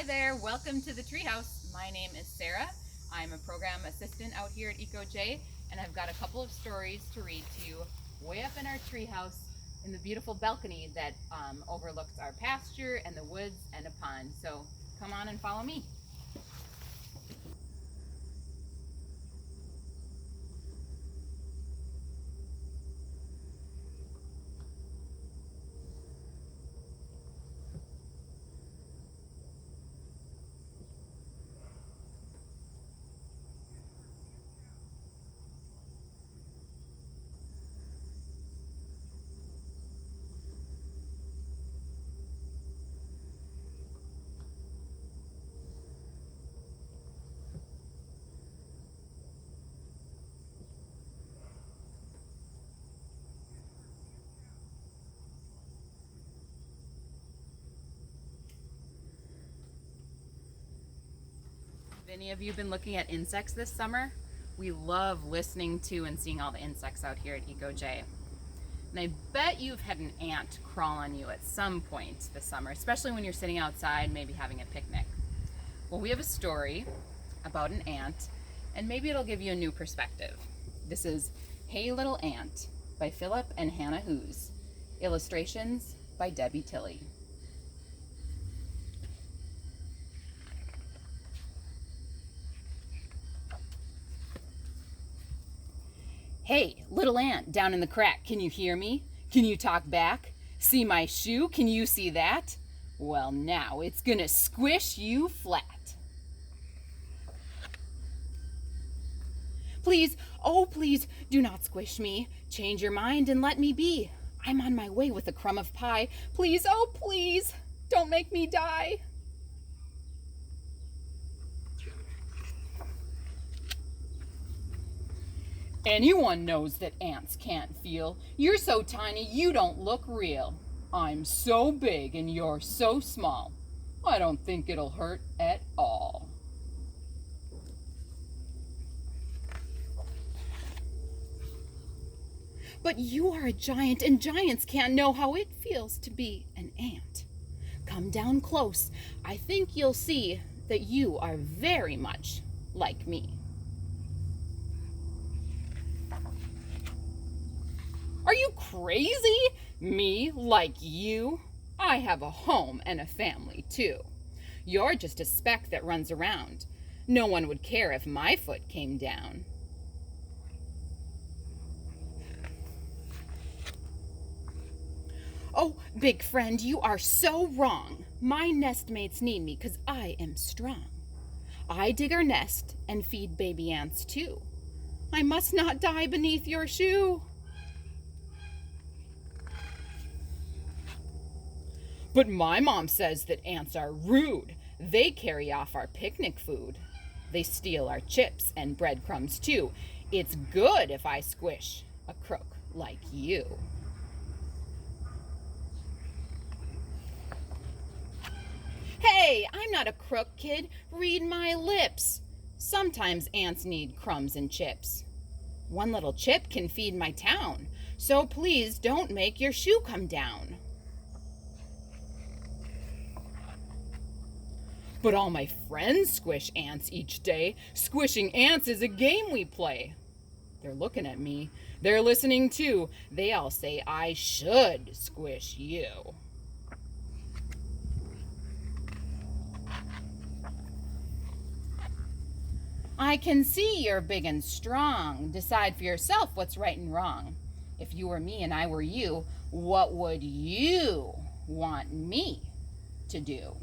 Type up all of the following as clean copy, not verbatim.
Hi there, welcome to the Treehouse. My name is Sarah. I'm a program assistant out here at EcoJ, and I've got a couple of stories to read to you way up in our treehouse in the beautiful balcony that overlooks our pasture and the woods and a pond. So come on and follow me. Have any of you been looking at insects this summer? We love listening to and seeing all the insects out here at EcoJ. And I bet you've had an ant crawl on you at some point this summer, especially when you're sitting outside, maybe having a picnic. Well, we have a story about an ant, and maybe it'll give you a new perspective. This is Hey Little Ant by Philip and Hannah Hoos. Illustrations by Debbie Tilley. Hey, little ant down in the crack, can you hear me? Can you talk back? See my shoe? Can you see that? Well, now it's gonna squish you flat. Please, oh please, do not squish me. Change your mind and let me be. I'm on my way with a crumb of pie. Please, oh please, don't make me die. Anyone knows that ants can't feel. You're so tiny you don't look real. I'm so big and you're so small. I don't think it'll hurt at all. But you are a giant and giants can't know how it feels to be an ant. Come down close. I think you'll see that you are very much like me. Are you crazy? Me like you? I have a home and a family too. You're just a speck that runs around. No one would care if my foot came down. Oh, big friend, you are so wrong. My nestmates need me 'cause I am strong. I dig our nest and feed baby ants too. I must not die beneath your shoe. But my mom says that ants are rude. They carry off our picnic food. They steal our chips and breadcrumbs too. It's good if I squish a crook like you. Hey, I'm not a crook, kid. Read my lips. Sometimes ants need crumbs and chips. One little chip can feed my town. So please don't make your shoe come down. But all my friends squish ants each day. Squishing ants is a game we play. They're looking at me. They're listening too. They all say I should squish you. I can see you're big and strong. Decide for yourself what's right and wrong. If you were me and I were you, what would you want me to do?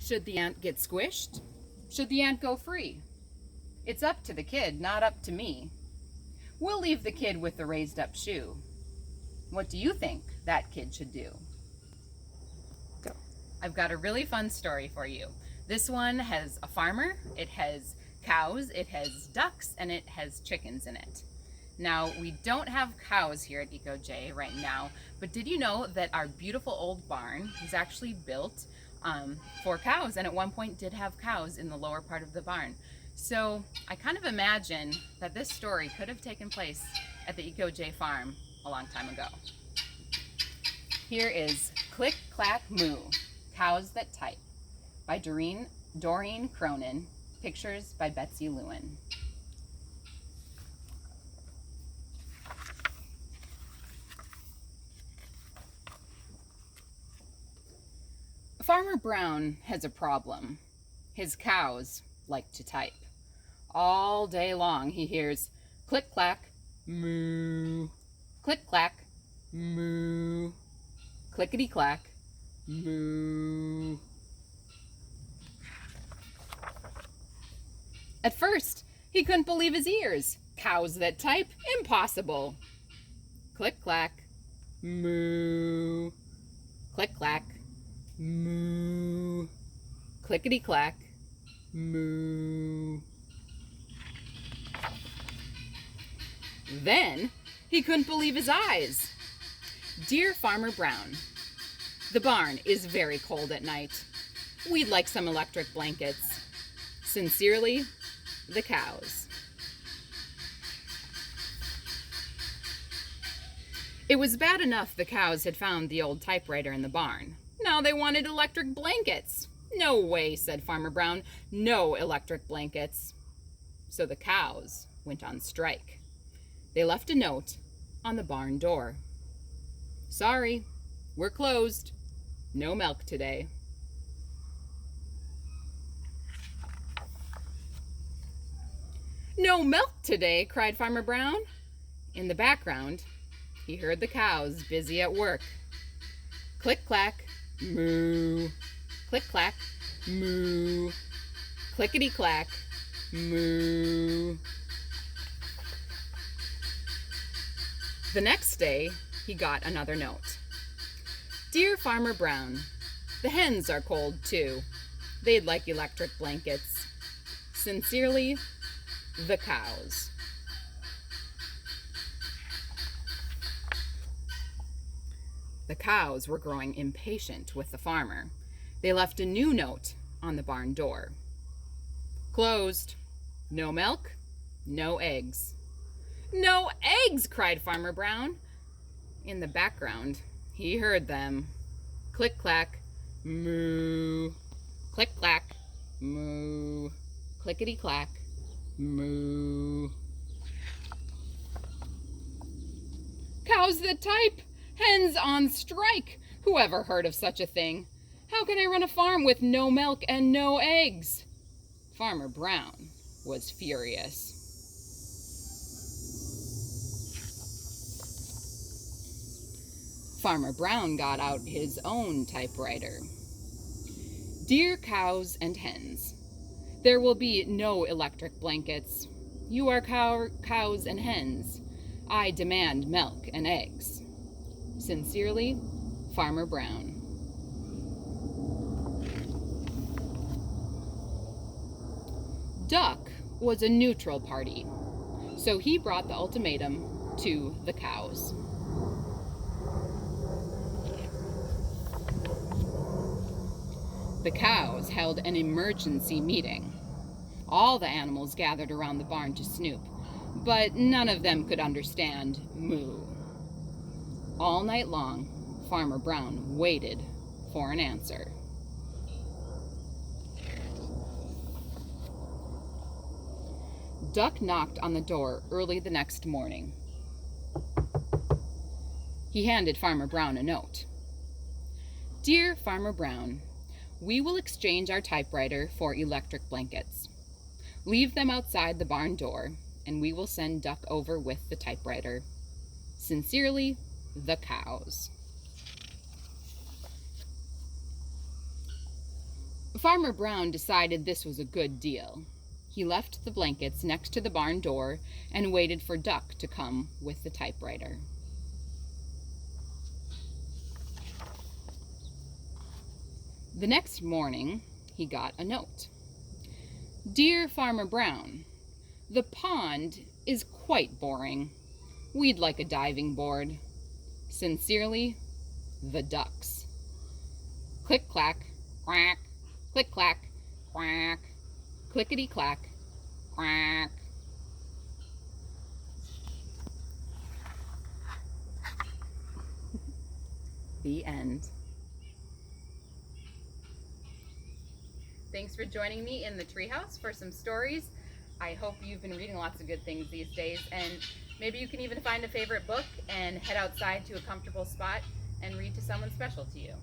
Should the ant get squished? Should the ant go free? It's up to the kid, not up to me. We'll leave the kid with the raised up shoe. What do you think that kid should do? Go. I've got a really fun story for you. This one has a farmer, it has cows, it has ducks, and it has chickens in it. Now, we don't have cows here at EcoJ right now, but did you know that our beautiful old barn was actually built for cows, and at one point did have cows in the lower part of the barn. So I kind of imagine that this story could have taken place at the EcoJ farm a long time ago. Here is Click, Clack, Moo, Cows That Type by Doreen Cronin. Pictures by Betsy Lewin. Farmer Brown has a problem. His cows like to type. All day long he hears click, clack, moo, click, clack, moo, clickety, clack, moo. At first, he couldn't believe his ears. Cows that type? Impossible. Click, clack, moo, click, clack, moo, clickety, clack, moo. Then he couldn't believe his eyes. Dear Farmer Brown, the barn is very cold at night. We'd like some electric blankets. Sincerely, the cows. It was bad enough the cows had found the old typewriter in the barn. Now they wanted electric blankets. No way, said Farmer Brown. No electric blankets. So the cows went on strike. They left a note on the barn door. Sorry, we're closed. No milk today. No milk today, cried Farmer Brown. In the background, he heard the cows busy at work. Click, clack, moo. Click, clack, moo. Clickety, clack, moo. The next day, he got another note. Dear Farmer Brown, the hens are cold too. They'd like electric blankets. Sincerely, the cows. The cows were growing impatient with the farmer. They left a new note on the barn door. Closed. No milk, no eggs. No eggs, cried Farmer Brown. In the background, he heard them. Click, clack, moo. Click, clack, moo. Clickety, clack, moo. Cows that type! Hens on strike! Whoever heard of such a thing? How can I run a farm with no milk and no eggs? Farmer Brown was furious. Farmer Brown got out his own typewriter. Dear cows and hens, there will be no electric blankets. You are cows and hens. I demand milk and eggs. Sincerely, Farmer Brown. Duck was a neutral party, so he brought the ultimatum to the cows. The cows held an emergency meeting. All the animals gathered around the barn to snoop, but none of them could understand moo. All night long, Farmer Brown waited for an answer. Duck knocked on the door early the next morning. He handed Farmer Brown a note. Dear Farmer Brown, we will exchange our typewriter for electric blankets. Leave them outside the barn door, and we will send Duck over with the typewriter. Sincerely, the cows. Farmer Brown decided this was a good deal. He left the blankets next to the barn door and waited for Duck to come with the typewriter. The next morning, he got a note. Dear Farmer Brown, the pond is quite boring. We'd like a diving board. Sincerely, the ducks. Click, clack, quack, click, clack, quack, clickety, clack, quack. The end. Thanks for joining me in the Treehouse for some stories. I hope you've been reading lots of good things these days, and maybe you can even find a favorite book and head outside to a comfortable spot and read to someone special to you.